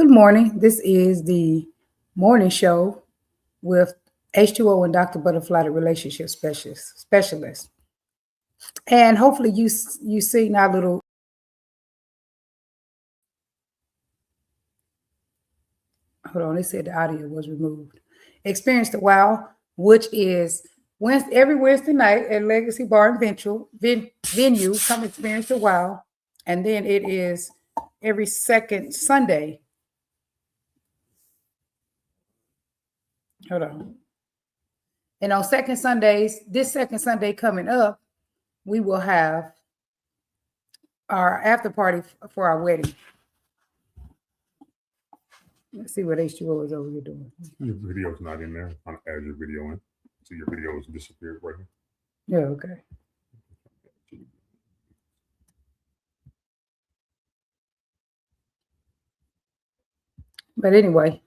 Good morning. This is the morning show with H2O and Dr. Butterfly, the relationship specialist. And hopefully you seen our little hold on, they said the audio was removed. Experience the Wow, which is every Wednesday night at Legacy Bar and Venue. Come experience the Wow. And then it is every second Sunday. Hold on. And on second Sundays, this second Sunday coming up, we will have our after party for our wedding. Let's see what H2O is over here doing. Your video's not in there. I'm trying to add your video in. So your video has disappeared right here. Yeah, okay. But anyway,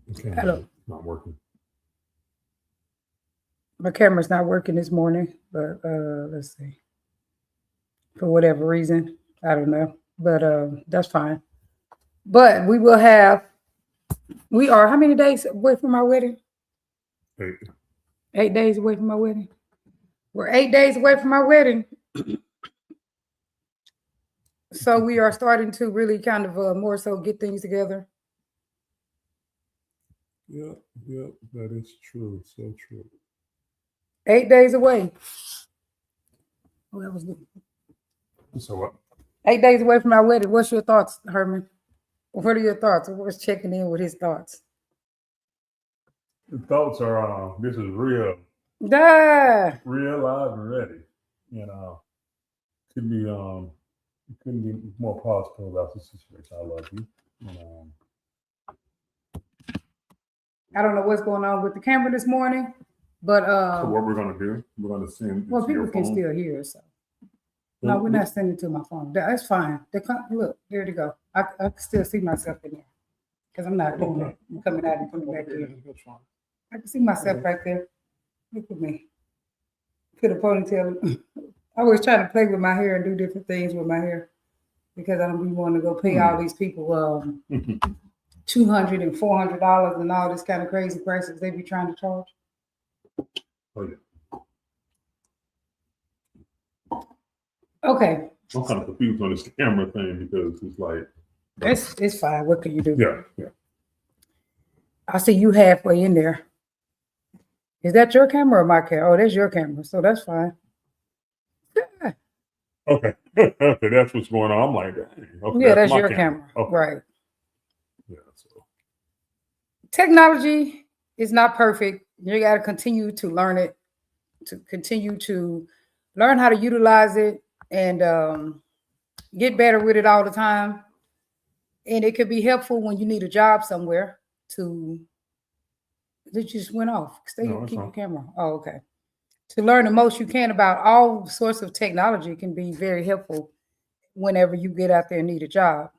Okay, hello. not working. My camera's not working this morning, but let's see. For whatever reason, I don't know, but that's fine. But we are how many days away from our wedding? 8 days away from my wedding. We're 8 days away from our wedding. So we are starting to really kind of more so get things together. Yep, that is true. So true. 8 days away. Oh, that was good. So what? 8 days away from our wedding. What's your thoughts, Herman? What are your thoughts? What's checking in with his thoughts? The thoughts are this is real. Real, live and ready. Couldn't be more positive about the situation. I love you. I don't know what's going on with the camera this morning, but so what we're gonna do? We're gonna send. Well, people can still hear, so no, we're not sending it to my phone. That's fine. Look, there they go. I can still see myself in there because I'm not doing it. I'm coming out and coming back in. I can see myself right there. Look at me. Put a ponytail. I was trying to play with my hair and do different things with my hair because I don't be wanting to go pay all these people $200 and $400 and all this kind of crazy prices they be trying to charge. Oh yeah. Okay. I'm kind of confused on this camera thing because it's like it's fine. What can you do? Yeah. I see you halfway in there. Is that your camera or my camera? Oh, that's your camera, so that's fine. Yeah. Okay. Okay, that's what's going on. I'm like, okay, yeah, that's your camera. Okay. Right. Yeah. So technology is not perfect. You got to continue to learn it, to continue to learn how to utilize it and get better with it all the time. And it could be helpful when you need a job somewhere to. It just went off. Keep your camera. Oh, okay. To learn the most you can about all sorts of technology can be very helpful whenever you get out there and need a job.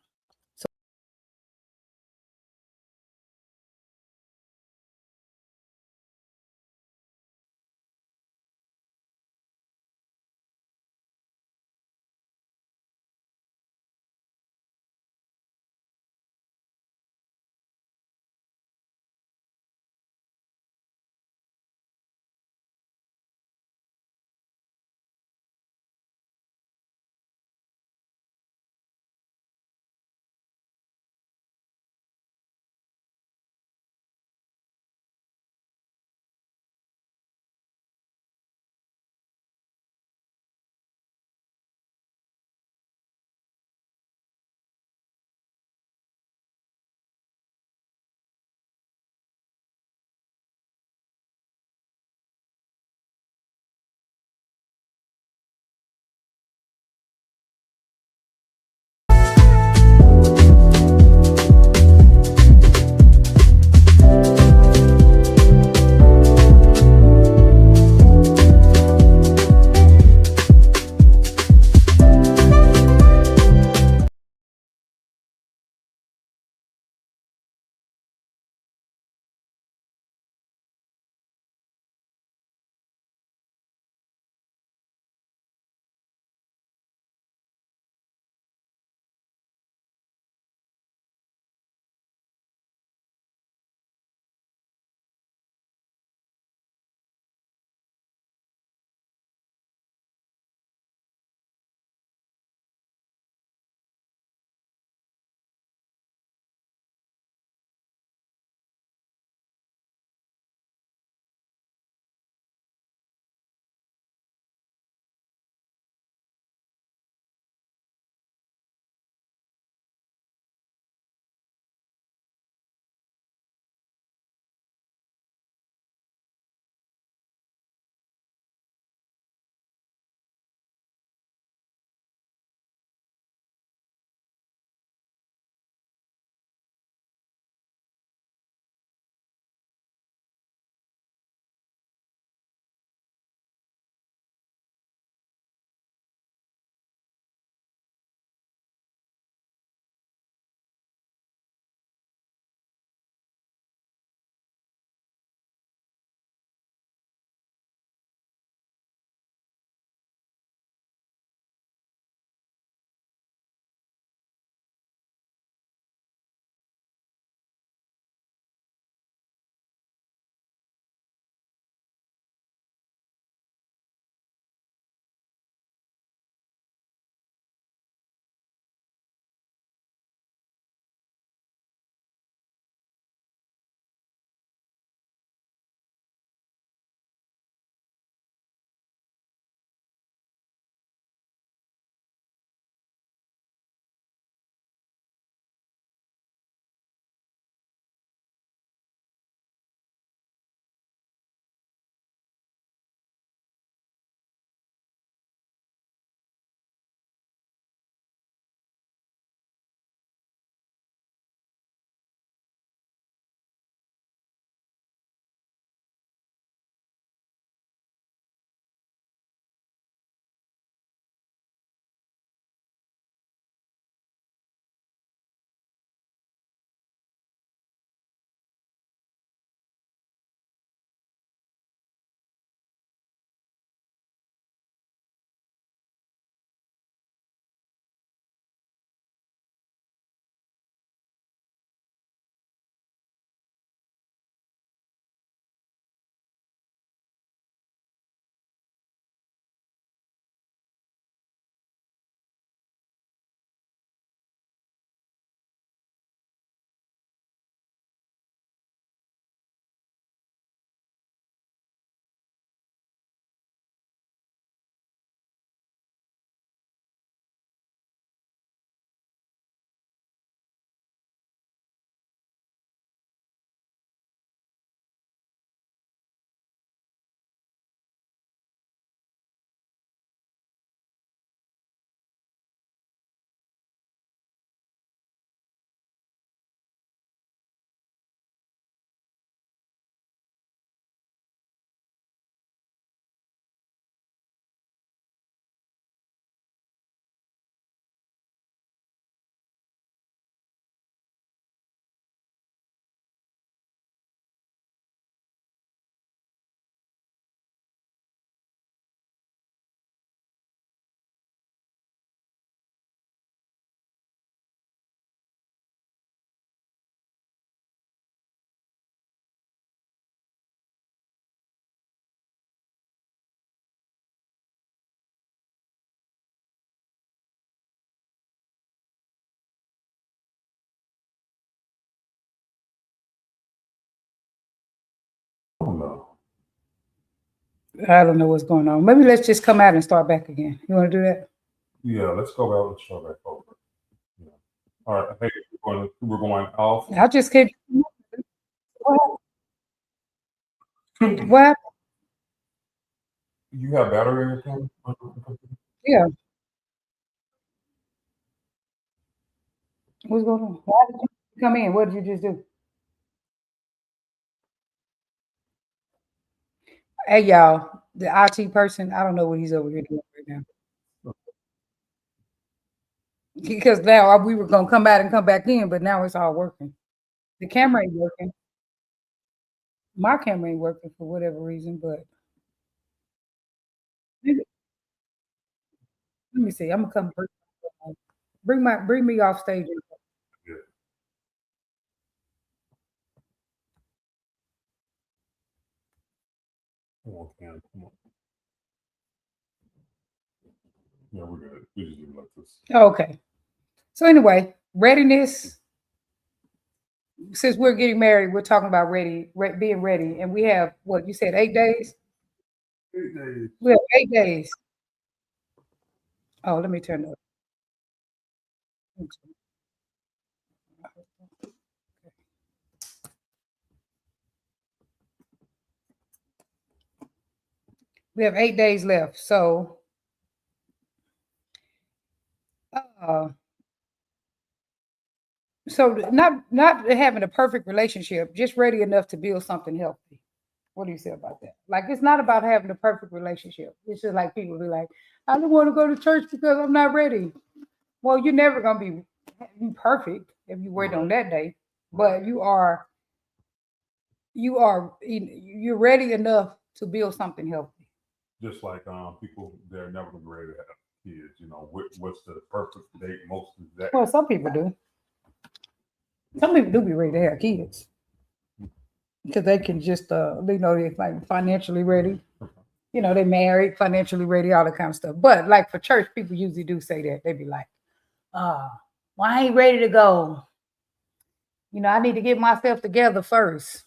know. I don't know what's going on. Maybe let's just come out and start back again. You want to do that? Yeah, let's go out and start back over. Yeah. All right. Hey, we're going off. I just keep. What? You have battery in your camera? Yeah. What's going on? Why did you come in? What did you just do? Hey, y'all. The IT person, I don't know what he's over here doing right now. Because now we were going to come out and come back in, but now it's all working. The camera ain't working. My camera ain't working for whatever reason, but let me see. I'm gonna come bring me off stage. Yeah. Come on, Cam. Come on. Yeah, we're good. We just do it like this. Okay. So anyway, readiness. Since we're getting married, we're talking about being ready, and we have what you said, 8 days. 8 days. We have 8 days. Oh, let me turn up. We have 8 days left. So, uh, not having a perfect relationship, just ready enough to build something healthy. What do you say about that? Like, it's not about having a perfect relationship. It's just like people be like, I don't want to go to church because I'm not ready. Well, you're never gonna be perfect if you wait on that day, but you're ready enough to build something healthy. Just like people, they're never gonna be ready to have kids. You know, what's the perfect date? Most of that. Well, some people do. Some people do be ready to have kids because they can just they're like financially ready. You know, they're married, financially ready, all that kind of stuff. But like for church, people usually do say that. They be like, well, I ain't ready to go. You know, I need to get myself together first.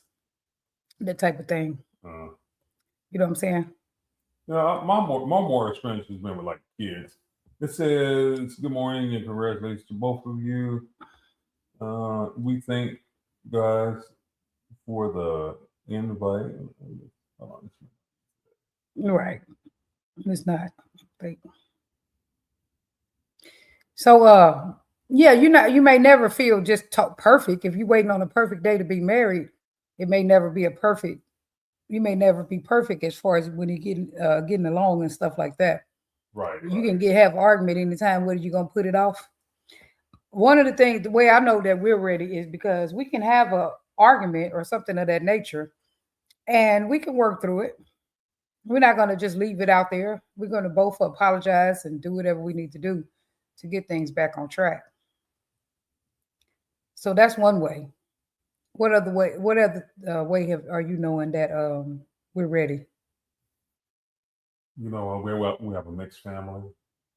That type of thing. You know what I'm saying? Yeah, my more experience has been with like kids. It says, "Good morning and congratulations to both of you. We thank guys for the invite." Right. It's not. So, yeah, you may never feel just perfect. If you're waiting on a perfect day to be married, it may never be you may never be perfect as far as when you getting along and stuff like that. Right. You can have argument anytime, whether you're going to put it off. One of the things, the way I know that we're ready is because we can have a argument or something of that nature and we can work through it. We're not going to just leave it out there. We're going to both apologize and do whatever we need to do to get things back on track. So that's one way. What other way are you knowing that we're ready? You know, we have a mixed family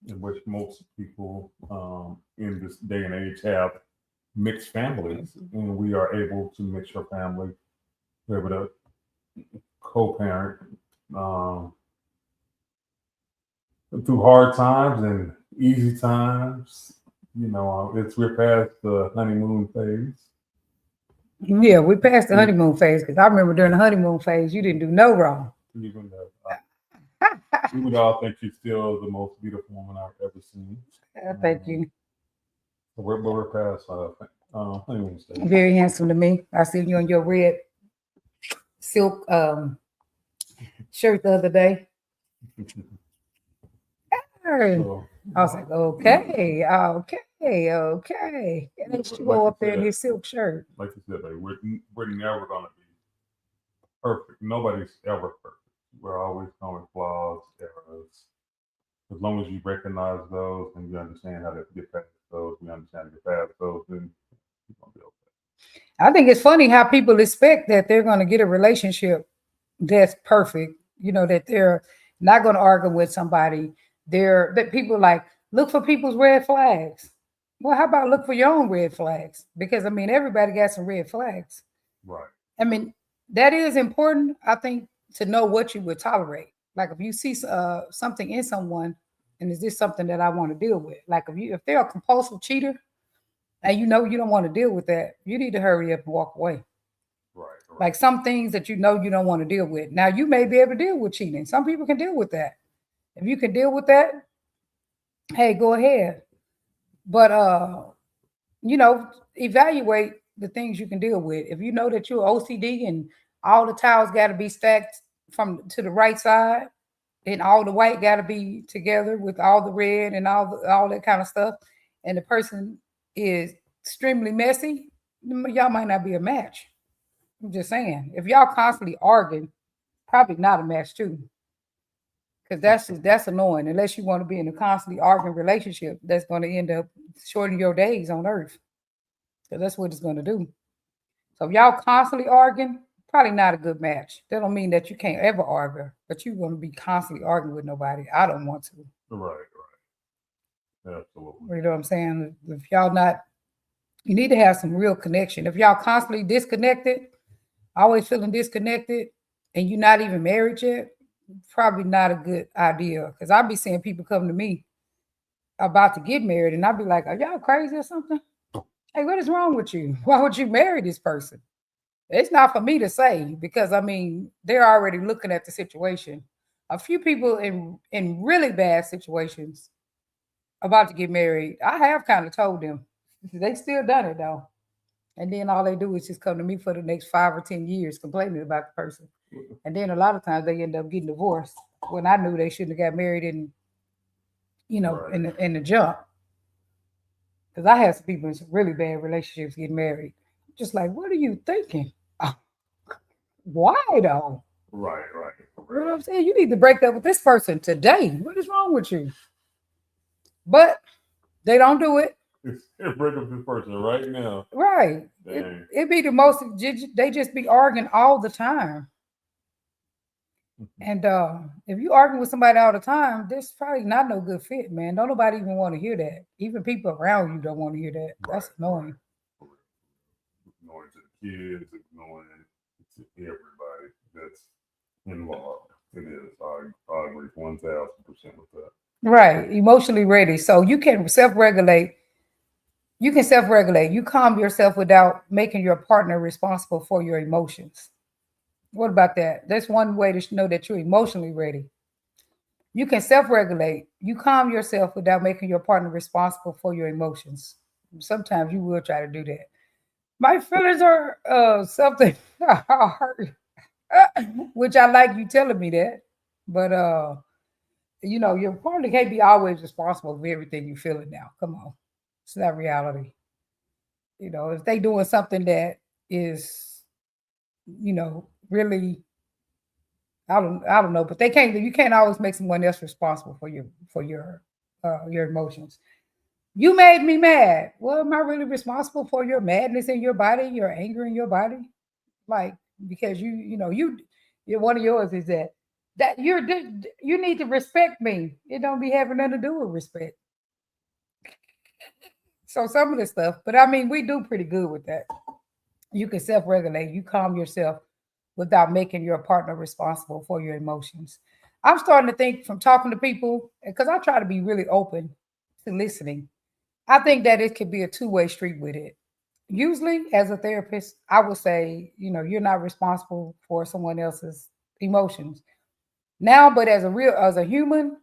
in which most people in this day and age have mixed families, and we are able to mix our family. We're able to co-parent through hard times and easy times. You know, we're past the honeymoon phase. Yeah, we passed the honeymoon phase because I remember during the honeymoon phase, you didn't do no wrong. Even we would all think she's still the most beautiful woman I've ever seen. Thank you. We're past honeymoon stage. Very handsome to me. I seen you in your red silk shirt the other day. So, I was like, okay. And then you go up there in his silk shirt. Like you said, we're never gonna be perfect. Nobody's ever perfect. We're always going flaws, errors. As long as you recognize those and you understand how to get past those, then you're gonna be okay. I think it's funny how people expect that they're going to get a relationship that's perfect. You know, that they're not going to argue with somebody. That people like look for people's red flags. Well, how about look for your own red flags? Because I mean, everybody got some red flags. Right. I mean, that is important, I think, to know what you would tolerate. Like if you see something in someone, and is this something that I want to deal with? Like if they're a compulsive cheater, and you know you don't want to deal with that, you need to hurry up and walk away. Right. Right. Like some things that you know you don't want to deal with. Now you may be able to deal with cheating. Some people can deal with that. If you can deal with that, hey, go ahead. But you know, evaluate the things you can deal with. If you know that you're OCD and all the tiles got to be stacked from to the right side, and all the white got to be together with all the red and all that kind of stuff, and the person is extremely messy, y'all might not be a match. I'm just saying, if y'all constantly arguing, probably not a match too, because that's annoying. Unless you want to be in a constantly arguing relationship, that's going to end up shortening your days on Earth. So that's what it's going to do. So if y'all constantly arguing, probably not a good match. That don't mean that you can't ever argue, but you're going to be constantly arguing with nobody. I don't want to. Right. Absolutely. You know what I'm saying? If y'all not, you need to have some real connection. If y'all constantly disconnected, always feeling disconnected, and you're not even married yet, probably not a good idea. Because I'll be seeing people come to me about to get married, and I'll be like, "Are y'all crazy or something? Hey, what is wrong with you? Why would you marry this person?" It's not for me to say because I mean they're already looking at the situation. A few people in really bad situations about to get married, I have kind of told them. They still done it though. And then all they do is just come to me for the next 5 or 10 years complaining about the person. And then a lot of times they end up getting divorced when I knew they shouldn't have got married Right. in the jump. Because I had some people in some really bad relationships get married. Just like, what are you thinking? Why though? Right. You know what I'm saying? You need to break up with this person today. What is wrong with you? But they don't do it. Break up this person right now. Right. It be the most, they just be arguing all the time. And if you argue with somebody all the time, this probably not no good fit, man. Don't nobody even want to hear that. Even people around you don't want to hear that. That's annoying. Annoying to the kids, annoying to everybody that's involved. It is. I agree 1,000% with that. Right. Emotionally ready. So you can self-regulate. You can self-regulate. You calm yourself without making your partner responsible for your emotions. What about that? That's one way to know that you're emotionally ready. You can self-regulate. You calm yourself without making your partner responsible for your emotions. Sometimes you will try to do that. My feelings are something hurt, which I like you telling me that. But you know, your partner can't be always responsible for everything you're feeling now. Come on. It's not reality. You know, if they doing something that is, you know, really, I don't know, but they can't. You can't always make someone else responsible for your emotions. You made me mad. Well, am I really responsible for your madness in your body, your anger in your body? Like because you know you're one of yours is that you need to respect me. It don't be having nothing to do with respect. So some of the stuff, but I mean we do pretty good with that. You can self-regulate. You calm yourself without making your partner responsible for your emotions. I'm starting to think from talking to people because I try to be really open to listening. I think that it could be a two-way street with it. Usually, as a therapist, I would say, you know, you're not responsible for someone else's emotions. Now, but as a human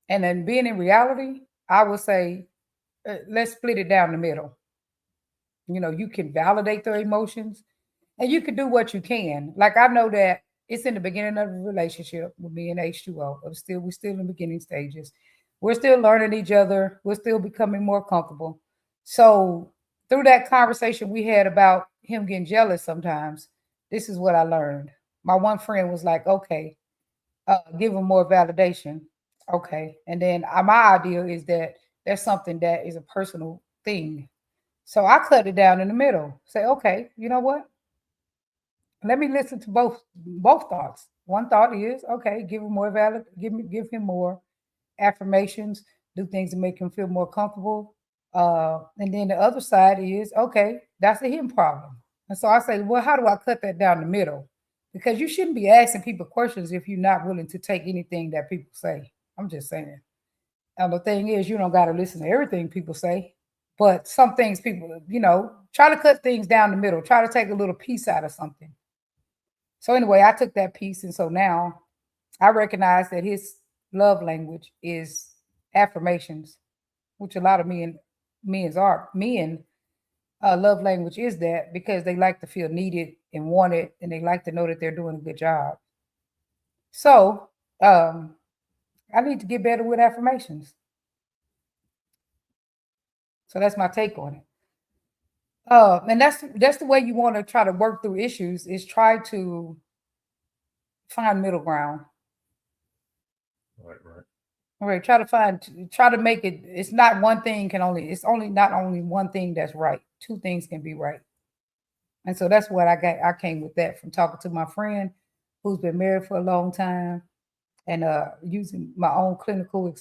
and then being in reality, I would say, let's split it down the middle. You know, you can validate their emotions and you can do what you can. Like I know that it's in the beginning of the relationship with me and H2O. We're still in the beginning stages. We're still learning each other. We're still becoming more comfortable. So through that conversation we had about him getting jealous sometimes, this is what I learned. My one friend was like, okay, give him more validation. Okay. And then my idea is that there's something that is a personal thing. So I cut it down in the middle. Say, okay, you know what? Let me listen to both thoughts. One thought is, okay, give him more affirmations, do things to make him feel more comfortable. And then the other side is, okay, that's a him problem. And so I say, well, how do I cut that down the middle? because you shouldn't be asking people questions if you're not willing to take anything that people say. I'm just saying. And the thing is, you don't got to listen to everything people say, but some things people, try to cut things down the middle, try to take a little piece out of something. So anyway, I took that piece, and so now I recognize that his love language is affirmations, which a lot of men love language is that because they like to feel needed and wanted, and they like to know that they're doing a good job. So I need to get better with affirmations. So that's my take on it. And that's the way you want to try to work through issues, is try to find middle ground. Right. All right, try to make it. It's not one thing it's only not only one thing that's right. Two things can be right. And so that's what I got. I came with that from talking to my friend who's been married for a long time, and using my own clinical,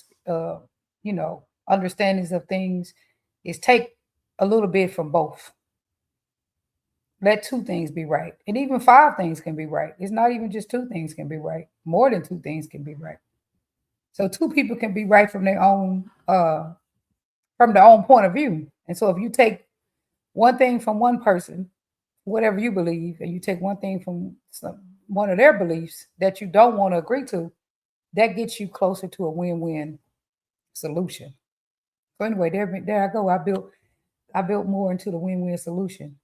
understandings of things, is take a little bit from both. Let two things be right. And even five things can be right. It's not even just two things can be right. More than two things can be right. So two people can be right from their own point of view. And so if you take one thing from one person, whatever you believe, and you take one thing from one of their beliefs that you don't want to agree to, that gets you closer to a win-win solution. So anyway, there I go. I built more into the win-win solution.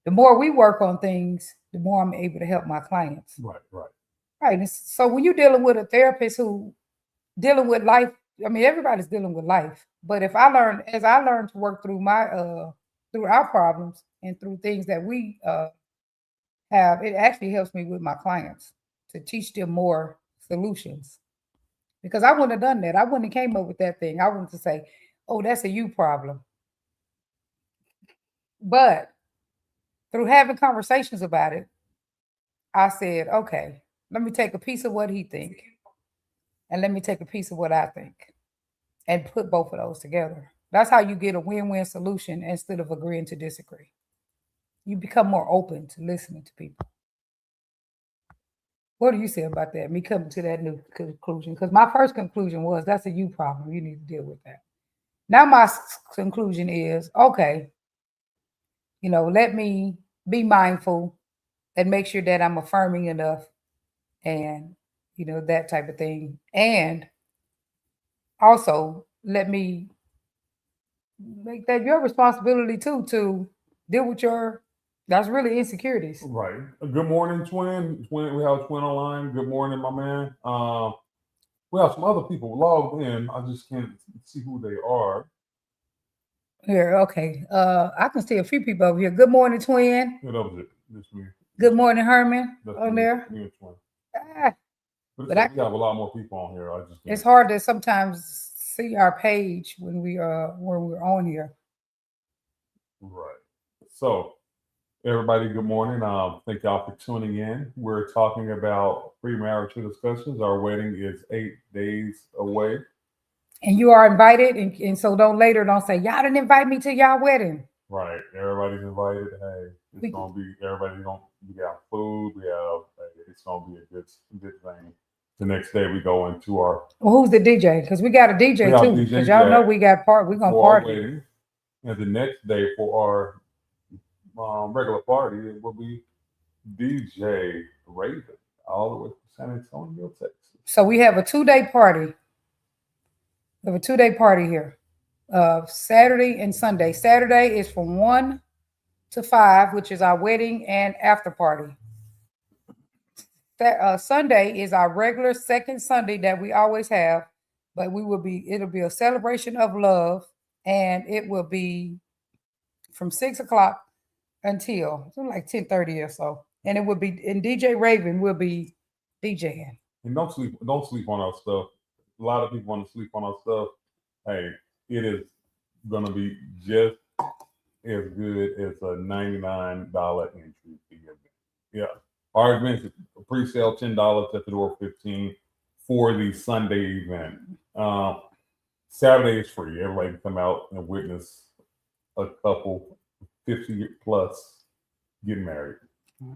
The more we work on things, the more I'm able to help my clients. Right. Right. And so when you're dealing with a therapist who dealing with life, I mean, everybody's dealing with life. But as I learn to work through through our problems and through things that we have, it actually helps me with my clients to teach them more solutions. Because I wouldn't have done that. I wouldn't have came up with that thing. I wouldn't have say, "Oh, that's a you problem." But through having conversations about it, I said, "Okay, let me take a piece of what he think, and let me take a piece of what I think, and put both of those together." That's how you get a win-win solution instead of agreeing to disagree. You become more open to listening to people. What do you say about that? Me coming to that new conclusion? Because my first conclusion was that's a you problem. You need to deal with that. Now my conclusion is, okay, let me be mindful and make sure that I'm affirming enough, and that type of thing. And also let me make that your responsibility too, to deal with that's really insecurities. Right. Good morning, twin. Twin, we have a twin online. Good morning, my man. We have some other people logged in. I just can't see who they are. Here, okay. I can see a few people over here. Good morning, twin. Yeah, that was it. This me. Good morning, Herman. That's on me, there. me and twin. Ah, But But we have a lot more people on here. I just it's can't. hard to sometimes see our page when we're on here. Right. So, everybody, good morning. Thank y'all for tuning in. We're talking about premarital discussions. Our wedding is 8 days away. And you are invited, and so don't say y'all didn't invite me to y'all wedding. Right. Everybody's invited. Hey, it's gonna be we got food. It's gonna be a good thing. The next day we go into our. Well, who's the DJ? Because we got a DJ too. Because y'all know we got we're gonna party. Wedding. And the next day for our regular party, it will be DJ Raven, all the way from San Antonio, Texas. So we have a 2-day party. We have a 2-day party here. Saturday and Sunday. Saturday is from 1 to 5, which is our wedding and after party. Sunday is our regular second Sunday that we always have, but it'll be a celebration of love, and it will be from 6 o'clock until like 10:30 or so. And it will be, and DJ Raven will be DJing. And don't sleep on our stuff. A lot of people want to sleep on our stuff. Hey, it is gonna be just as good as a $99 entry fee event. Yeah. Our event is pre-sale $10 at the door, $15 for the Sunday event. Saturday is free. Everybody can come out and witness a couple 50 plus get married.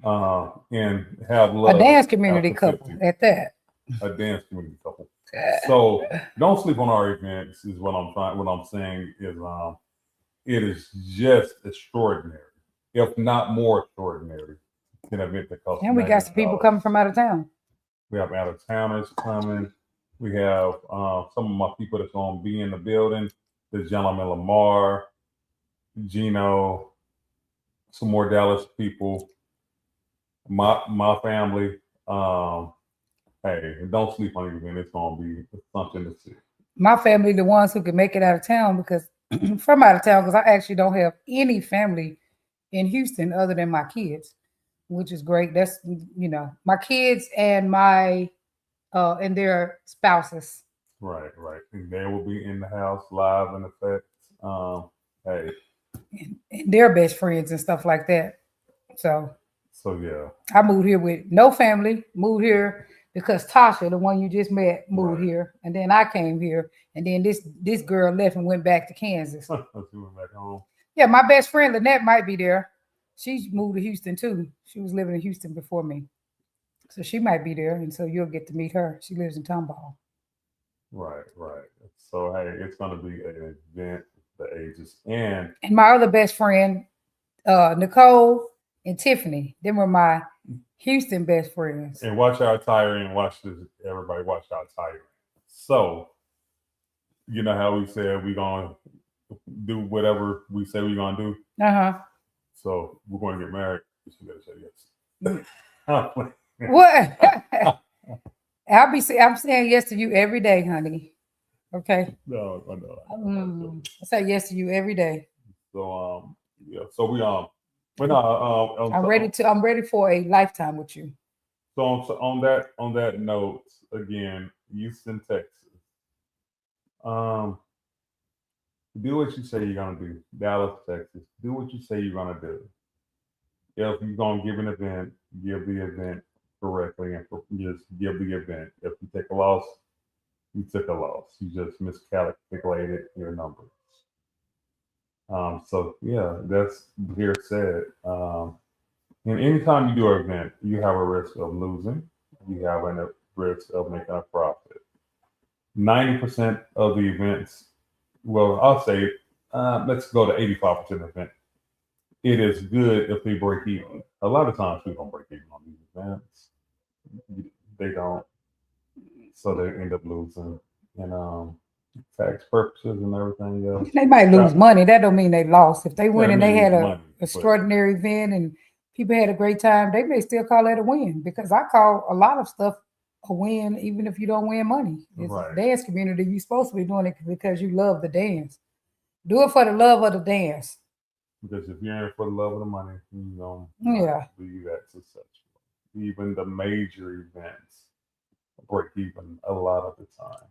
and have love. A dance community after couple 50. at that. A dance community couple. So don't sleep on our events. Is what I'm trying. What I'm saying is, it is just extraordinary, if not more extraordinary, than an event that costs. And we got some people $90. coming from out of town. We have out of towners coming. We have some of my people that's going to be in the building. The gentleman Lamar, Gino, some more Dallas people, my family. Hey, don't sleep on it, man. It's going to be something to see. My family, the ones who can make it out of town, because from out of town, because I actually don't have any family in Houston other than my kids, which is great. That's, my kids and my and their spouses. Right. And they will be in the house live in effect. Hey. And their best friends and stuff like that. So Yeah. I moved here with no family, moved here because Tasha, the one you just met, moved here. And then I came here. And then this girl left and went back to Kansas. She went back home. Yeah, my best friend Lynette might be there. She moved to Houston too. She was living in Houston before me. So she might be there. And so you'll get to meet her. She lives in Tomball. Right. So hey, it's gonna be an event for the ages. And my other best friend, Nicole and Tiffany, them were my Houston best friends. And watch our attire and watch this. Everybody watch our attire. So, you know how we said we're gonna do whatever we say we're gonna do. So we're going to get married. You gotta say yes. What? I'm saying yes to you every day, honey. Okay. No, I know. I say yes to you every day. So yeah. So we're not. I'm ready for a lifetime with you. So on that note, again, Houston, Texas. Do what you say you're gonna do. Dallas, Texas. Do what you say you're gonna do. If you're gonna give an event, give the event correctly and just give the event. If you take a loss, you took a loss. You just miscalculated your numbers. So yeah, that's here said. And anytime you do an event, you have a risk of losing. You have a risk of making a profit. 90% of the events, well, I'll say, let's go to 85% event. It is good if they break even. A lot of times we don't break even on these events. They don't. So they end up losing. And tax purposes and everything else. They might lose money. That don't mean they lost. If they win and they had money, extraordinary event and people had a great time, they may still call that a win, because I call a lot of stuff a win, even if you don't win money. It's a dance community. You're supposed to be doing it because you love the dance. Do it for the love of the dance. Because if you're in it for the love of the money, you don't be that successful. Even the major events break even a lot of the time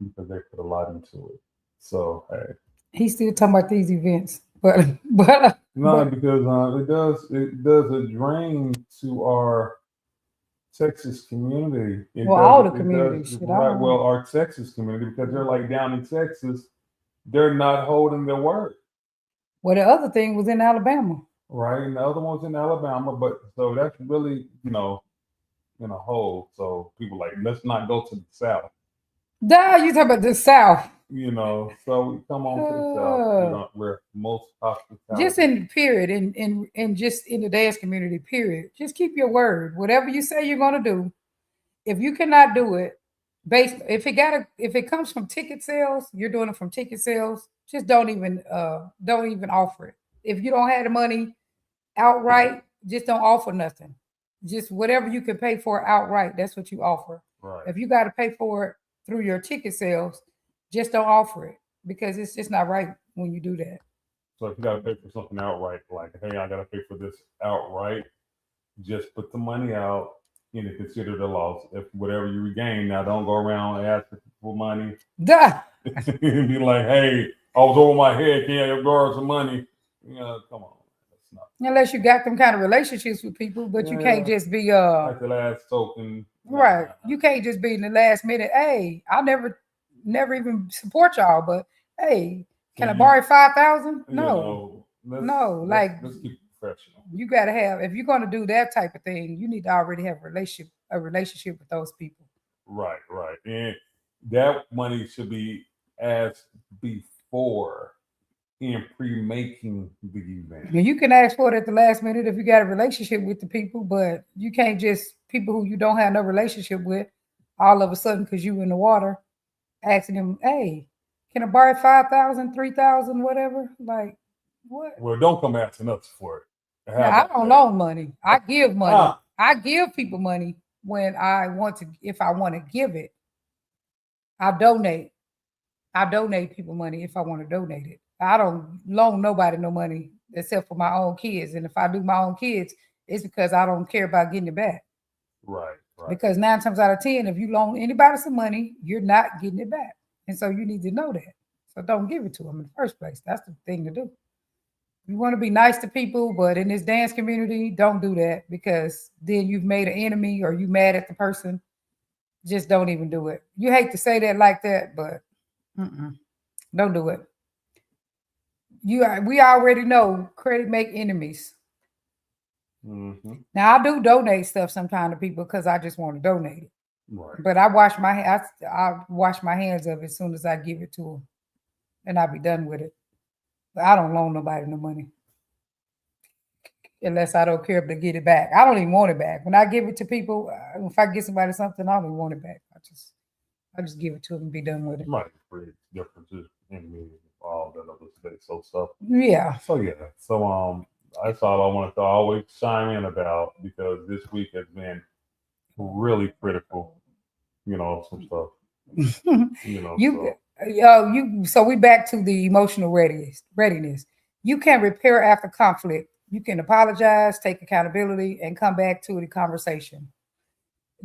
because they put a lot into it. So hey, he's still talking about these events, but because it does a drain to our Texas community. All the communities. Our Texas community, because they're like down in Texas, they're not holding their word. Well, the other thing was in Alabama. Right, and the other one's in Alabama, but so that's really, in a hole. So people like, let's not go to the South. Duh, you talking about the South. So we come on to the South. We're most hospitality. Just in period, and just in the dance community, period. Just keep your word. Whatever you say you're gonna do, if you cannot do it, if it comes from ticket sales, you're doing it from ticket sales. Just don't even offer it. If you don't have the money outright, just don't offer nothing. Just whatever you can pay for outright, that's what you offer. Right. If you got to pay for it through your ticket sales, just don't offer it, because it's just not right when you do that. So if you got to pay for something outright, like, hey, I got to pay for this outright, just put the money out and consider the loss. If whatever you regain, now don't go around asking for money. Duh. And be like, hey, I was over my head. Can I borrow some money? Come on. Unless you got them kind of relationships with people, but you can't just be like the last token. Right. You can't just be in the last minute. Hey, I'll never even support y'all, but hey, can I borrow 5,000? No. Let's keep professional. You got to have, if you're going to do that type of thing, you need to already have a relationship with those people. Right. And that money should be asked before in pre-making the event. Now, you can ask for it at the last minute if you got a relationship with the people, but you can't just people who you don't have no relationship with, all of a sudden because you in the water, asking them, "Hey, can I borrow 5,000, 3,000, whatever?" Like, what? Well, don't come asking us for it. Now, I don't loan money. I give money. Ah. I give people money when I want to. If I want to give it, I donate. I donate people money if I want to donate it. I don't loan nobody no money except for my own kids. And if I do my own kids, it's because I don't care about getting it back. Right. Because 9 times out of 10, if you loan anybody some money, you're not getting it back. And so you need to know that. So don't give it to them in the first place. That's the thing to do. You want to be nice to people, but in this dance community, don't do that because then you've made an enemy or you mad at the person. Just don't even do it. You hate to say that like that, but don't do it. We already know credit make enemies. Mm-hmm. Now I do donate stuff sometimes to people because I just want to donate it. Right. But I wash my hands of it as soon as I give it to them, and I'll be done with it. But I don't loan nobody no money unless I don't care to get it back. I don't even want it back. When I give it to people, if I get somebody something, I don't even want it back. I just give it to them and be done with it. Might create differences in me, all that other space, so stuff. Yeah. So that's all I wanted to always chime in about because this week has been really critical. Some stuff. So we back to the emotional readiness. You can repair after conflict. You can apologize, take accountability, and come back to the conversation.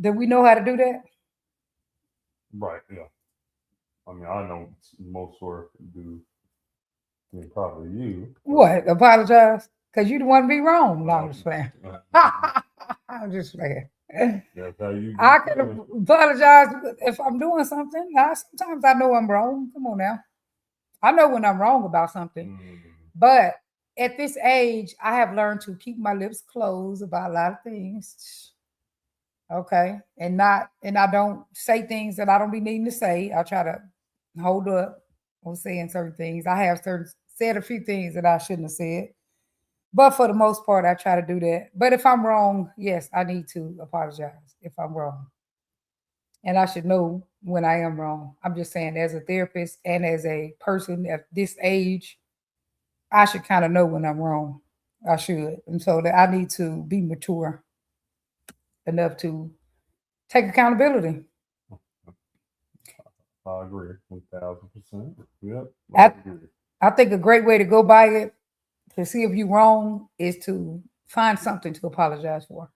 Do we know how to do that? Right. Yeah. I mean, I know most work do. Probably you. What? Apologize? Because you don't want to be wrong. No, I'm just playing. I'm just playing. That's how you. I can apologize if I'm doing something. Sometimes I know I'm wrong. Come on now. I know when I'm wrong about something. But at this age, I have learned to keep my lips closed about a lot of things. Okay. And I don't say things that I don't be needing to say. I try to hold up on saying certain things. I have said a few things that I shouldn't have said. But for the most part, I try to do that. But if I'm wrong, yes, I need to apologize if I'm wrong. And I should know when I am wrong. I'm just saying, as a therapist and as a person at this age, I should kind of know when I'm wrong. I should. And so that I need to be mature enough to take accountability. I agree 1,000%. Yep. I think a great way to go by it to see if you're wrong is to find something to apologize for.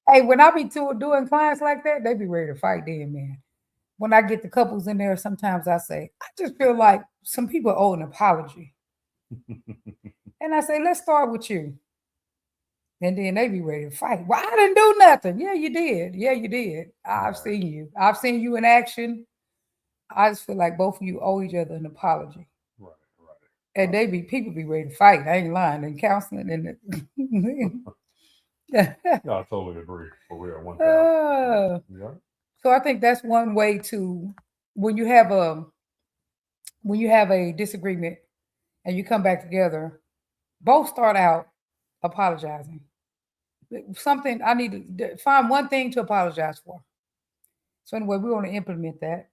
Hey, when I be doing clients like that, they be ready to fight then, man. When I get the couples in there, sometimes I say, I just feel like some people owe an apology. And I say, let's start with you. And then they be ready to fight. Well, I didn't do nothing. Yeah, you did. Yeah, you did. I've seen you. I've seen you in action. I just feel like both of you owe each other an apology. Right. And people be ready to fight. I ain't lying. And counseling and yeah, I totally agree. For real, 1,000%. Yeah. So I think that's one way to when you have a disagreement and you come back together, both start out apologizing. Something I need to find one thing to apologize for. So anyway, we want to implement that.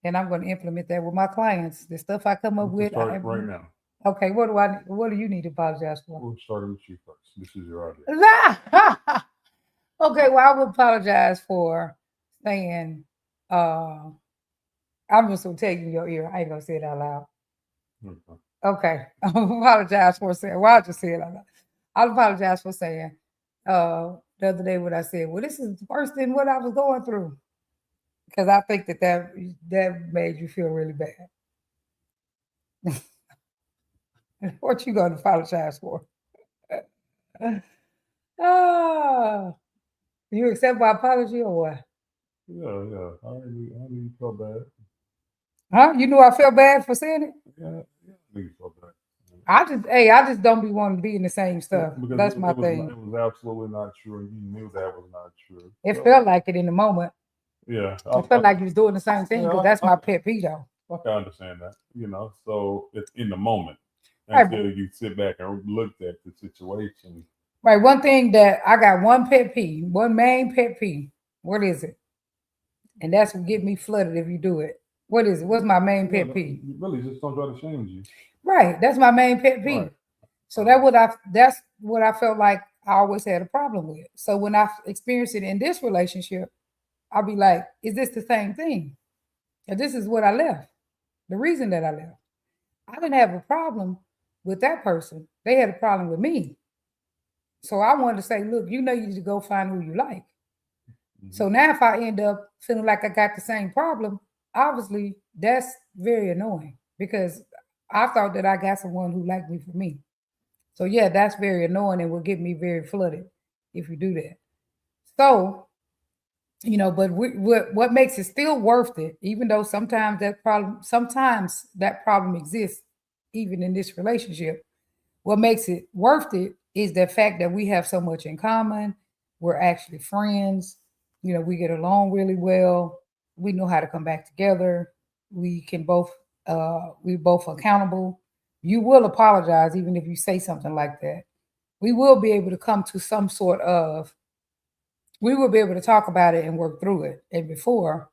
And I'm going to implement that with my clients. The stuff I come up with right now. Okay, what do you need to apologize for? We'll start with you first. This is your idea. Okay, well, I would apologize for saying, I'm just going to take you in your ear. I ain't going to say it out loud. Okay, I apologize for saying, well, I'll just say it out loud. I apologize for saying the other day what I said, well, this is worse than what I was going through. Because I think that made you feel really bad. What you going to apologize for? You accept my apology or what? Yeah. I didn't feel bad. Huh? You knew I felt bad for saying it? Yeah, you feel bad. I just don't be wanting to be in the same stuff. Because That's my it was, thing. it was absolutely not true, and you knew that was not true. It So, felt like it in the moment. yeah, It felt like you was doing the same thing yeah, because that's my pet peeve though. I can understand that. So it's in the moment Right. until you sit back and looked at the situation. Right. One thing that I got one pet peeve, one main pet peeve. What is it? And that's what get me flooded if you do it. What is it? What's my main pet peeve? You really just don't try to change you. Right. That's my main pet peeve. Right. So that's what I felt like I always had a problem with. So when I experienced it in this relationship, I'll be like, is this the same thing? And this is what I left. The reason that I left. I didn't have a problem with that person. They had a problem with me. So I wanted to say, look, you need to go find who you like. So now if I end up feeling like I got the same problem, obviously that's very annoying because I thought that I got someone who liked me for me. So yeah, that's very annoying and will get me very flooded if you do that. So, but what makes it still worth it, even though sometimes that problem exists, even in this relationship, what makes it worth it is the fact that we have so much in common. We're actually friends. We get along really well. We know how to come back together. We both accountable. You will apologize even if you say something like that. We will be able to come to some sort of, we will be able to talk about it and work through it. And before,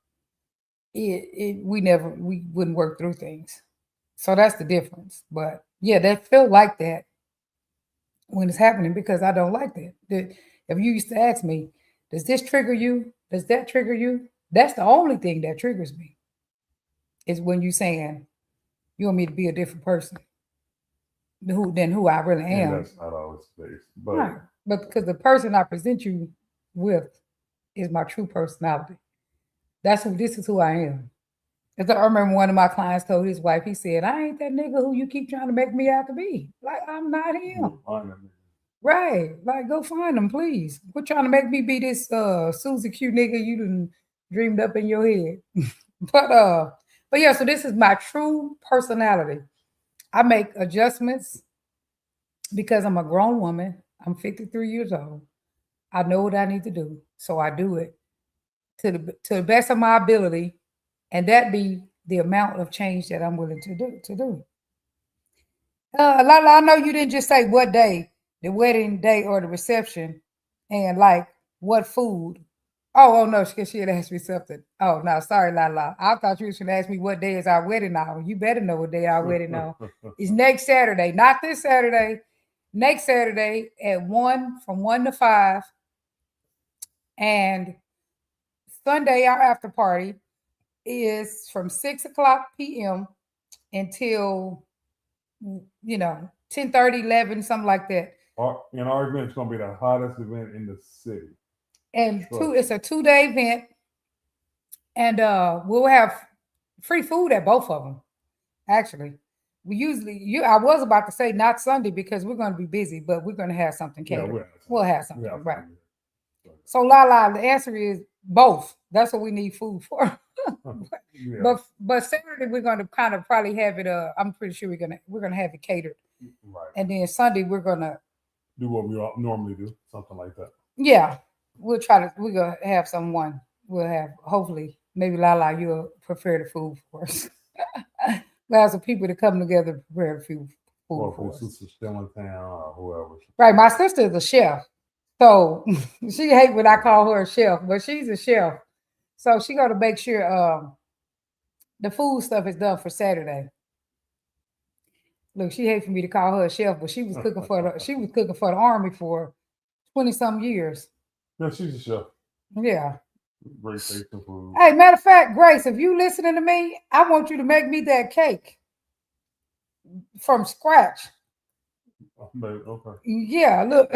we wouldn't work through things. So that's the difference. But yeah, that felt like that when it's happening because I don't like that. If you used to ask me, does this trigger you? Does that trigger you? That's the only thing that triggers me. Is when you saying you want me to be a different person than who I really am. And that's not always the case. But right. But because the person I present you with is my true personality. This is who I am. Because I remember one of my clients told his wife, he said, I ain't that nigga who you keep trying to make me out to be. Like, I'm not him. Right. Like, go find him, please. Quit trying to make me be this Susie Q nigga you done dreamed up in your head. But yeah, so this is my true personality. I make adjustments because I'm a grown woman. I'm 53 years old. I know what I need to do. So I do it to the best of my ability. And that be the amount of change that I'm willing to do. Lala, I know you didn't just say what day, the wedding day or the reception, and like what food. Oh no, she had asked me something. Oh no, sorry, Lala. I thought you was gonna ask me what day is our wedding now. You better know what day our wedding now. It's next Saturday, not this Saturday. Next Saturday at 1 from 1 to 5. And Sunday, our after party is from 6:00 p.m. until 10:30, 11, something like that. Our event is going to be the hottest event in the city. And it's a 2-day event. And we'll have free food at both of them. Actually, I was about to say not Sunday because we're going to be busy, but we're going to have something catered. Yeah, we'll have something, right? So Lala, the answer is both. That's what we need food for. Yeah. But Saturday we're going to kind of probably have it. I'm pretty sure we're gonna have it catered. Right. And then Sunday we're gonna do what we normally do, something like that. Yeah, we're gonna have someone. We'll have hopefully maybe Lala, you'll prepare the food for us. We'll have some people to come together to prepare the food for us. Sister still in town or whoever. Right, my sister is a chef, so she hates when I call her a chef, but she's a chef. So she got to make sure the food stuff is done for Saturday. Look, she hates for me to call her a chef, but she was cooking for the army for 20-some years. Yeah, she's a chef. Yeah. Great tasting food. Hey, matter of fact, Grace, if you listening to me, I want you to make me that cake from scratch. Okay. Yeah, look.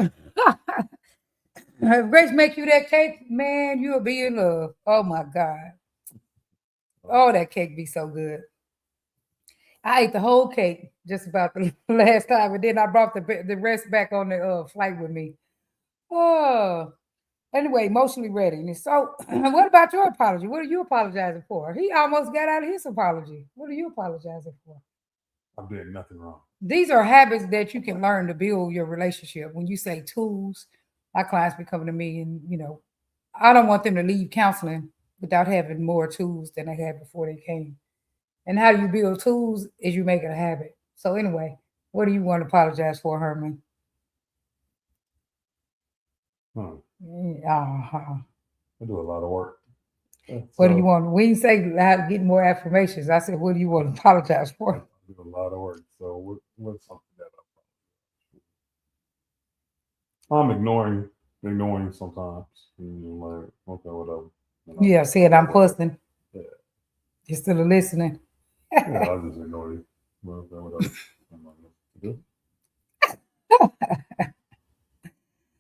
If Grace make you that cake, man, you'll be in love. Oh my God. Oh, that cake be so good. I ate the whole cake just about the last time, and then I brought the rest back on the flight with me. Oh, anyway, emotionally ready. So, what about your apology? What are you apologizing for? He almost got out of his apology. What are you apologizing for? I did nothing wrong. These are habits that you can learn to build your relationship. When you say tools, my clients be coming to me and, I don't want them to leave counseling without having more tools than they had before they came. And how you build tools is you make it a habit. So anyway, what do you want to apologize for, Herman? Uh-huh. I do a lot of work. What do you want? We didn't say how to get more affirmations. I said, what do you want to apologize for? I do a lot of work. So what's something that I'm ignoring sometimes. Like, okay, whatever. Yeah, said I'm fussing. Yeah. You're still listening. Yeah, I just ignore you. Okay, whatever.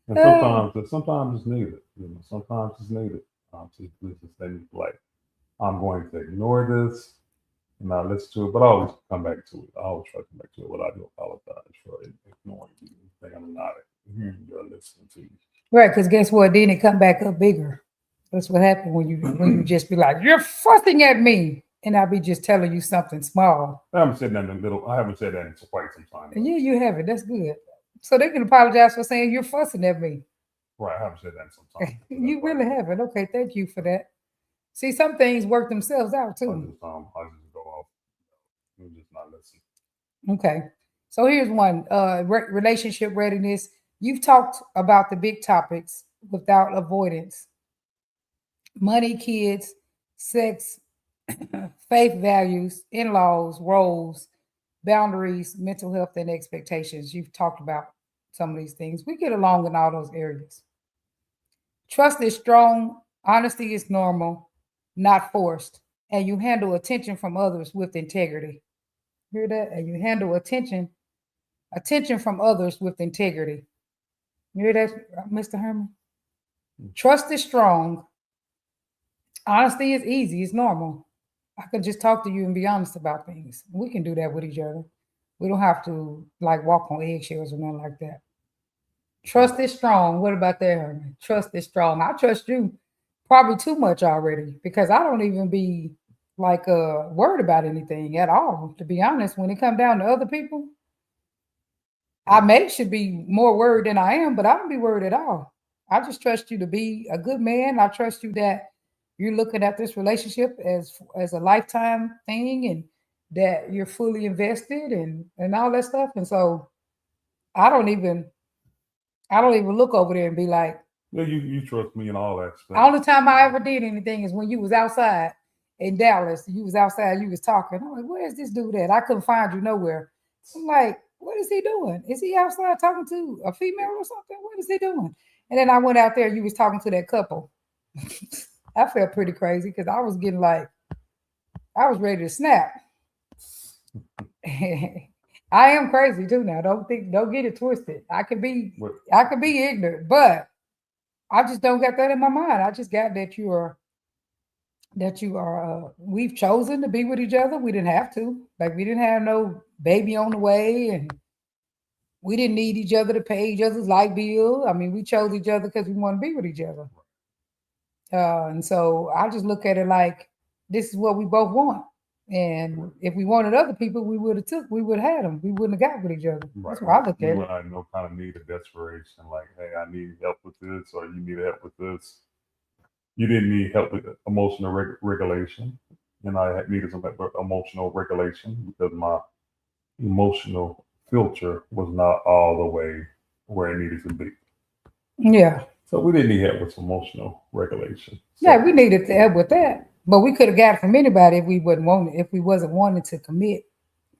And sometimes it's needed. Sometimes it's needed. Just say like, I'm going to ignore this and not listen to it, but I always come back to it. I always try to come back to it. But I do apologize for ignoring you. Think I'm not hearing you or listening to you. Right, because guess what? Then it come back up bigger. That's what happened when you just be like, you're fussing at me. And I'll be just telling you something small. I haven't said that in quite some time. Yeah, you haven't. That's good. So they can apologize for saying you're fussing at me. Right, I haven't said that in some time. You really haven't. Okay, thank you for that. See, some things work themselves out too. I just go off. I'm just not listening. Okay. So here's one. Relationship readiness. You've talked about the big topics without avoidance. Money, kids, sex, faith values, in-laws, roles, boundaries, mental health, and expectations. You've talked about some of these things. We get along in all those areas. Trust is strong. Honesty is normal, not forced. And you handle attention from others with integrity. Hear that? And you handle attention from others with integrity. You hear that, Mr. Herman? Trust is strong. Honesty is easy. It's normal. I can just talk to you and be honest about things. We can do that with each other. We don't have to like walk on eggshells or nothing like that. Trust is strong. What about that, Herman? Trust is strong. I trust you probably too much already because I don't even be like worried about anything at all. To be honest, when it comes down to other people, I should be more worried than I am, but I don't be worried at all. I just trust you to be a good man. I trust you that you're looking at this relationship as a lifetime thing and that you're fully invested and all that stuff. And so I don't even look over there and be like, yeah, you trust me in all aspects. The only time I ever did anything is when you was outside in Dallas. You was outside, you was talking. I'm like, where's this dude at? I couldn't find you nowhere. I'm like, what is he doing? Is he outside talking to a female or something? What is he doing? And then I went out there, you was talking to that couple. I felt pretty crazy because I was getting like, I was ready to snap. I am crazy too now. Don't get it twisted. I could be ignorant, but I just don't got that in my mind. I just got that you are we've chosen to be with each other. We didn't have to. Like we didn't have no baby on the way and we didn't need each other to pay each other's light bill. I mean, we chose each other because we want to be with each other. And so I just look at it like this is what we both want. And if we wanted other people, we would have had them. We wouldn't have got with each other. Right. That's what I look at. You and I no kind of need of desperation, like, hey, I need help with this, or you need help with this. You didn't need help with emotional regulation, and I needed some emotional regulation because my emotional filter was not all the way where it needed to be. Yeah. So we didn't need help with emotional regulation. So, yeah, we needed help with that. But we could have got it from anybody if we wasn't wanting to commit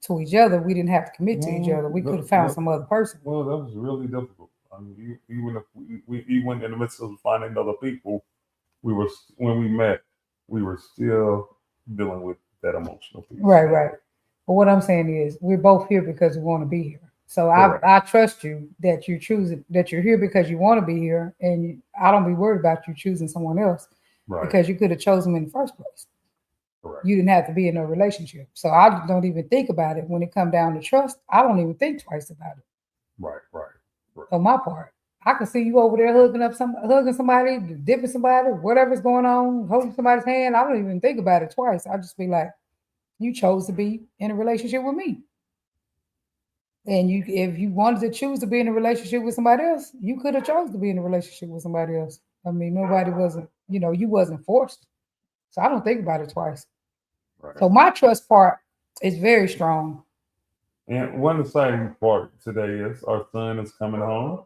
to each other. We didn't have to commit to each other. We could have found some other person. Well, that was really difficult. I mean, even if we went in the midst of finding other people, when we met, we were still dealing with that emotional piece. Right. But what I'm saying is, we're both here because we want to be here. So I trust you that you're here because you want to be here, and I don't be worried about you choosing someone else. Right. Because you could have chosen them in the first place. Correct. You didn't have to be in a relationship. So I don't even think about it when it comes down to trust. I don't even think twice about it. Right. On my part, I can see you over there hugging somebody, dipping somebody, whatever's going on, holding somebody's hand. I don't even think about it twice. I just be like, you chose to be in a relationship with me. And if you wanted to choose to be in a relationship with somebody else, you could have chose to be in a relationship with somebody else. I mean, nobody wasn't, you wasn't forced. So I don't think about it twice. Right. So my trust part is very strong. And one exciting part today is our son is coming home.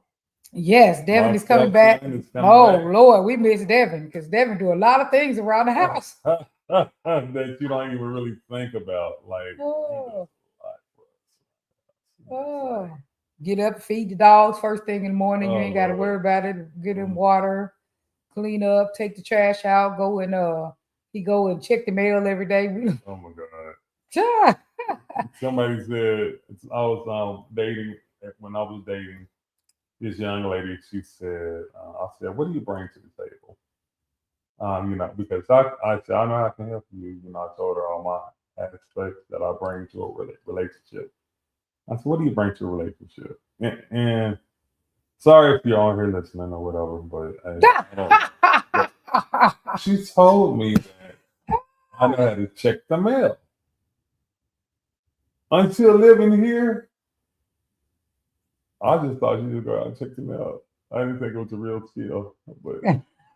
Yes, Devin My is coming back. stepson is coming Oh back. Lord, we miss Devin because Devin do a lot of things around the house. That you don't even really think about. Like, he does Oh, a lot for us. It's oh. like, Get up, feed the dogs first thing in the morning. You oh ain't got to Lord. worry about it. Get them Mhm. water, clean up, take the trash out, go and he go and check the mail every day. Oh my God. Yeah. Somebody said I was dating when I was dating this young lady. She said, I said, what do you bring to the table? Because I said, I know I can help you. I told her all my aspects that I bring to a relationship. I said, what do you bring to a relationship? And sorry if you're on here listening or whatever, but I don't. But she told me that I know how to check the mail. Until living here, I just thought you just go out and check the mail. I didn't think it was a real skill, but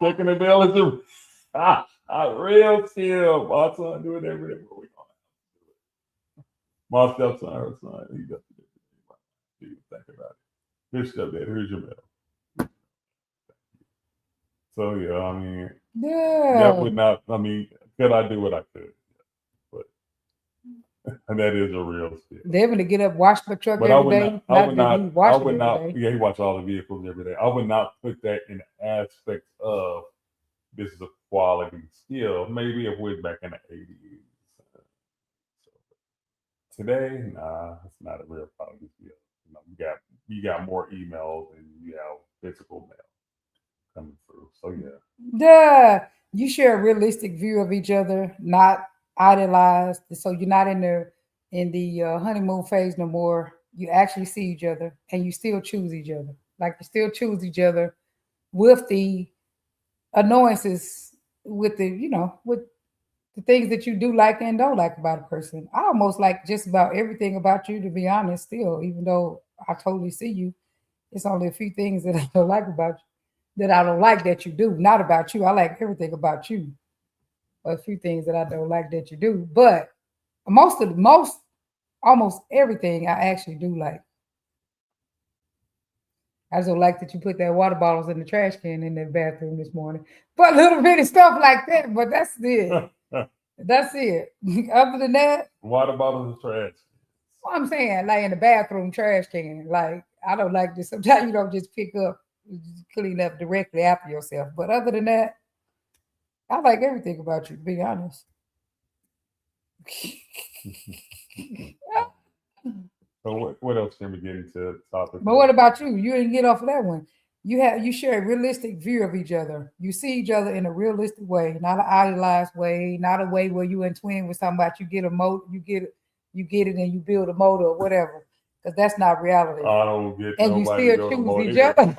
checking the mail is a real skill. My son do it every day. My stepson, her son, he does it every day. You think about it. Here's stepdad. Here's your mail. So yeah, I mean, that Yeah. would not. I mean, could I do what I could? But and that is a real skill. Devin to get up, wash the truck But I every would day. not. I would that he not. I wash it would every not. day. Yeah, he watch all the vehicles every day. I would not put that in the aspect of this is a quality skill. Maybe if we're back in the 80s. Today, nah, it's not a real quality skill. You got more emails and you have physical mail coming through. So yeah. Yeah. You share a realistic view of each other, not idealized. So you're not in the honeymoon phase no more. You actually see each other and you still choose each other. Like you still choose each other with the annoyances, with with the things that you do like and don't like about a person. I almost like just about everything about you, to be honest, still, even though I totally see you. It's only a few things that I don't like about you, that I don't like that you do. Not about you. I like everything about you. But a few things that I don't like that you do. But almost everything I actually do like. I just don't like that you put that water bottles in the trash can in the bathroom this morning. But a little bit of stuff like that. But that's it. That's it. Other than that, Water bottles and trash. what I'm saying, like in the bathroom trash can, like I don't like this. Sometimes you don't just pick up, you just clean up directly after yourself. But other than that, I like everything about you, to be honest. So what else can we get into the topic? But what about you? You didn't get off of that one. You share a realistic view of each other. You see each other in a realistic way, not an idealized way, not a way where you in twin with somebody. You get a motor, you get it, and you build a motor or whatever. Because that's not reality. I don't get And you nobody to still go to choose mode. each It's other.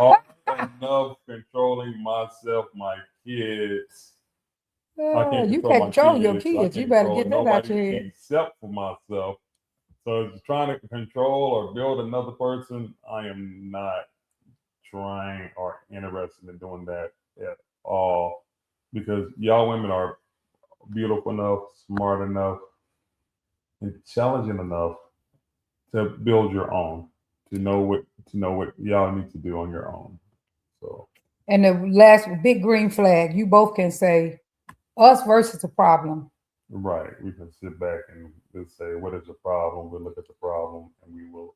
hard enough controlling myself, my kids. I can't You control can't my control your kids. I kids. You can't better control get that out your nobody head. except for myself. So trying to control or build another person, I am not trying or interested in doing that at all. Because y'all women are beautiful enough, smart enough, intelligent enough to build your own, to know what y'all need to do on your own. So And the last big green flag, you both can say us versus the problem. right, we can sit back and just say, what is the problem? We'll look at the problem and we will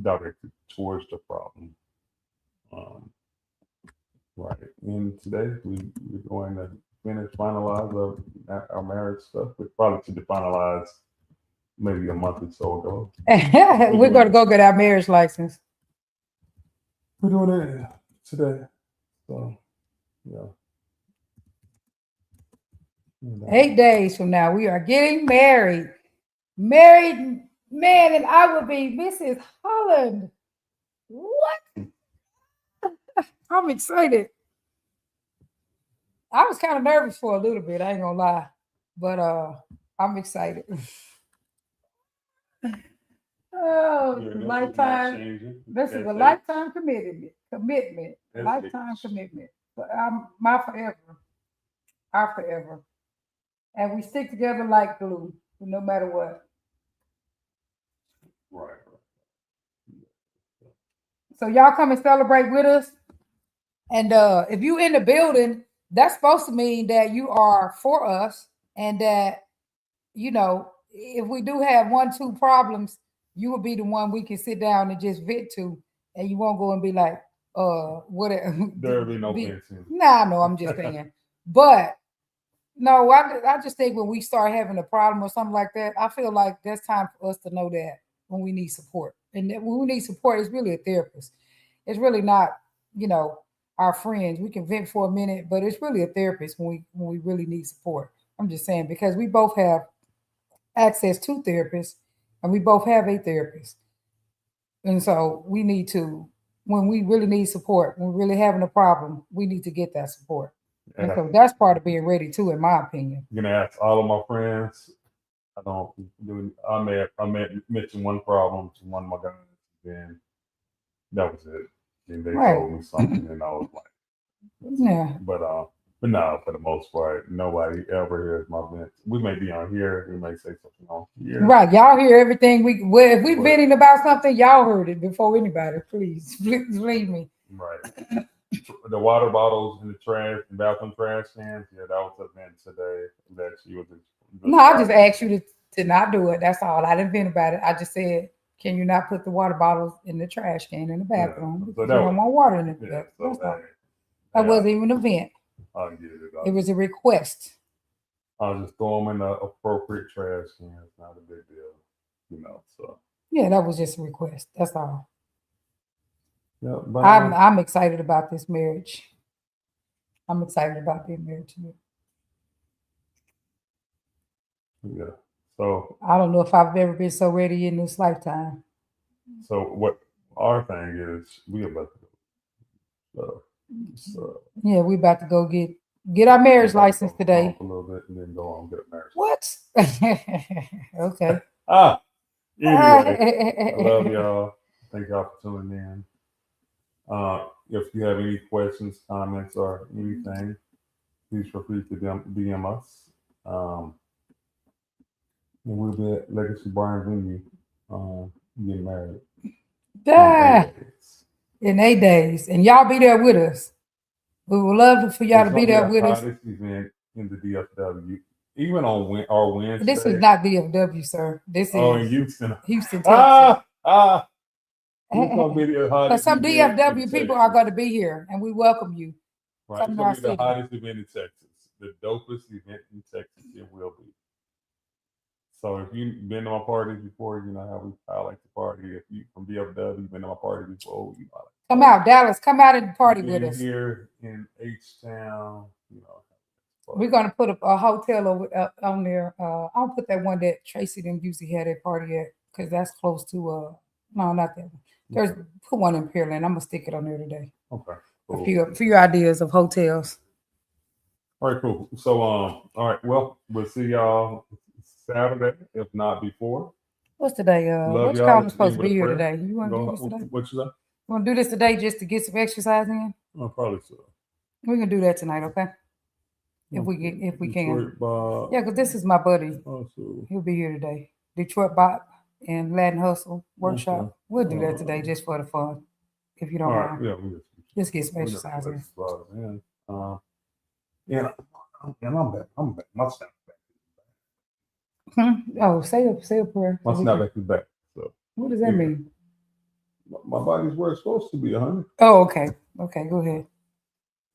direct it towards the problem. Um, right. And today we're going to finalize our marriage stuff. We probably should have finalized maybe a month or so ago. We're gonna go get our marriage license. We're doing it today. So yeah. 8 days from now, we are getting married. Married man, and I will be Mrs. Holland. What? I'm excited. I was kind of nervous for a little bit, I ain't gonna lie. But I'm excited. Oh, Yeah, this is not lifetime. changing. This is a That's it. lifetime commitment. Commitment. That's Lifetime it. commitment. But my forever. Our forever. And we stick together like glue, no matter what. Right. So y'all come and celebrate with us. And if you in the building, that's supposed to mean that you are for us, and that if we do have 1, 2 problems, you will be the one we can sit down and just vent to, and you won't go and be like, what? There'll be no fencing. Nah, no, I'm just saying. But no, I just think when we start having a problem or something like that, I feel like that's time for us to know that when we need support, and that when we need support, it's really a therapist. It's really not, you know, our friends. We can vent for a minute, but it's really a therapist when we really need support. I'm just saying because we both have access to therapists, and we both have a therapist. And so we need to, when we really need support, when we're really having a problem, we need to get that support. And so that's part of being ready too, in my opinion. I'm gonna ask all of my friends. I may mention one problem to one of my guys, then that was it. Then they told me something, and I was like, yeah. But no, for the most part, nobody ever hears my vents. We may be on here, we may say something on here. Right, y'all hear everything. If we venting about something, y'all heard it before anybody. Please believe me. Right. The water bottles in the trash, the bathroom trash cans. Yeah, that was a vent today. That she was. No, I just asked you to not do it. That's all. I didn't vent about it. I just said, can you not put the water bottles in the trash can in the bathroom? Yeah, so you don't want water in it. Yeah, that wasn't even an event. I get it. It was a request. I'll just throw them in the appropriate trash can. It's not a big deal, So yeah, that was just a request. That's all. Yeah, but I'm excited about this marriage. I'm excited about being married to you. Yeah. So I don't know if I've ever been so ready in this lifetime. So what our thing is, we about to go. So yeah, we about to go get our marriage license today. A little bit, and then go on and get married. What? Okay. Anyway, I love y'all. Thank y'all for tuning in. If you have any questions, comments, or anything, please feel free to DM us. And we'll be at Legacy Bar and Venue getting married. In 8 days. And y'all be there with us. We would love for y'all to be there with us. This event in the DFW. Even on our Wednesday. This is not DFW, sir. This is in Houston. Houston, Texas. But some DFW people are going to be here, and we welcome you. Right. It's going to be the hottest event in Texas. The dopest event in Texas it will be. So if you've been to my parties before, you know how I like to party. If you from DFW, been to my party before, you know. Come out, Dallas. Come out and party with us. Here in H-Town, We're gonna put a hotel over on there. I'll put that one that Tracy them usually had at party at, because that's close to no, not that one. There's put one in Pearland. I'm gonna stick it on there today. Okay. Cool. A few ideas of hotels. All right, cool. So all right, well, we'll see y'all Saturday, if not before. What's today? Which column supposed to be here today? You want to do this today? What you say? You want to do this today just to get some exercise in? Oh, probably so. We're gonna do that tonight, okay? If we can. Yeah, because this is my buddy. So. He'll be here today. Detroit Bop and Latin Hustle workshop. Okay. We'll do that today just for the fun, if you don't mind. Yeah, just get some exercise in. I'm back. My snap back. Oh, say a prayer. My snap back is back. So what does that mean? My body's where it's supposed to be, honey. Oh, okay. Okay, go ahead.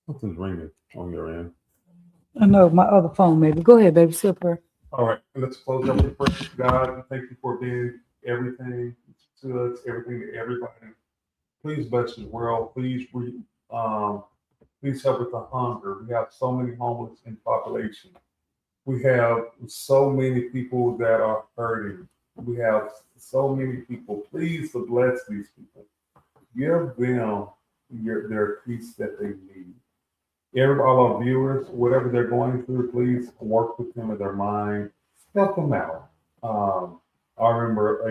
Something's ringing on your end. I know, my other phone maybe. Go ahead, baby. Say a prayer. All right, let's close up with prayer. God, thank you for being everything to us, everything to everybody. Please bless the world. Please help with the hunger. We have so many homeless in population. We have so many people that are hurting. We have so many people. Please bless these people. Give them their peace that they need. All our viewers, whatever they're going through, please work with them in their mind. Help them out. I remember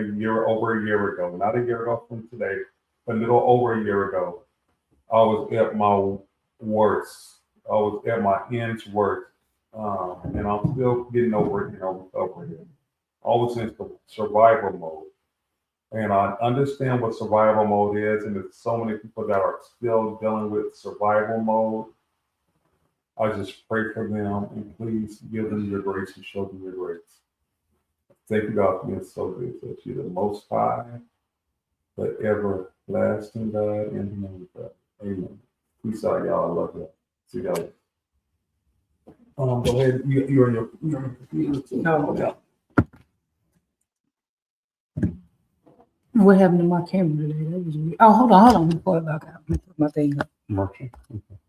over a year ago, not a year ago from today, but a little over a year ago, I was at my worst. I was at my end's worst. And I'm still getting over it, over it. I was in survival mode. And I understand what survival mode is, and there's so many people that are still dealing with survival mode. I just pray for them, and please give them your grace and show them your grace. Thank you, God, for being so good. That you're the Most High, the everlasting God, in the name of God. Amen. Peace out, y'all. I love you. See y'all later. Go ahead. You're on your computer too. No, no. What happened to my camera today? That was weird. Oh, hold on. Let me pull it back out. Let me put my thing up. Merchant. Okay.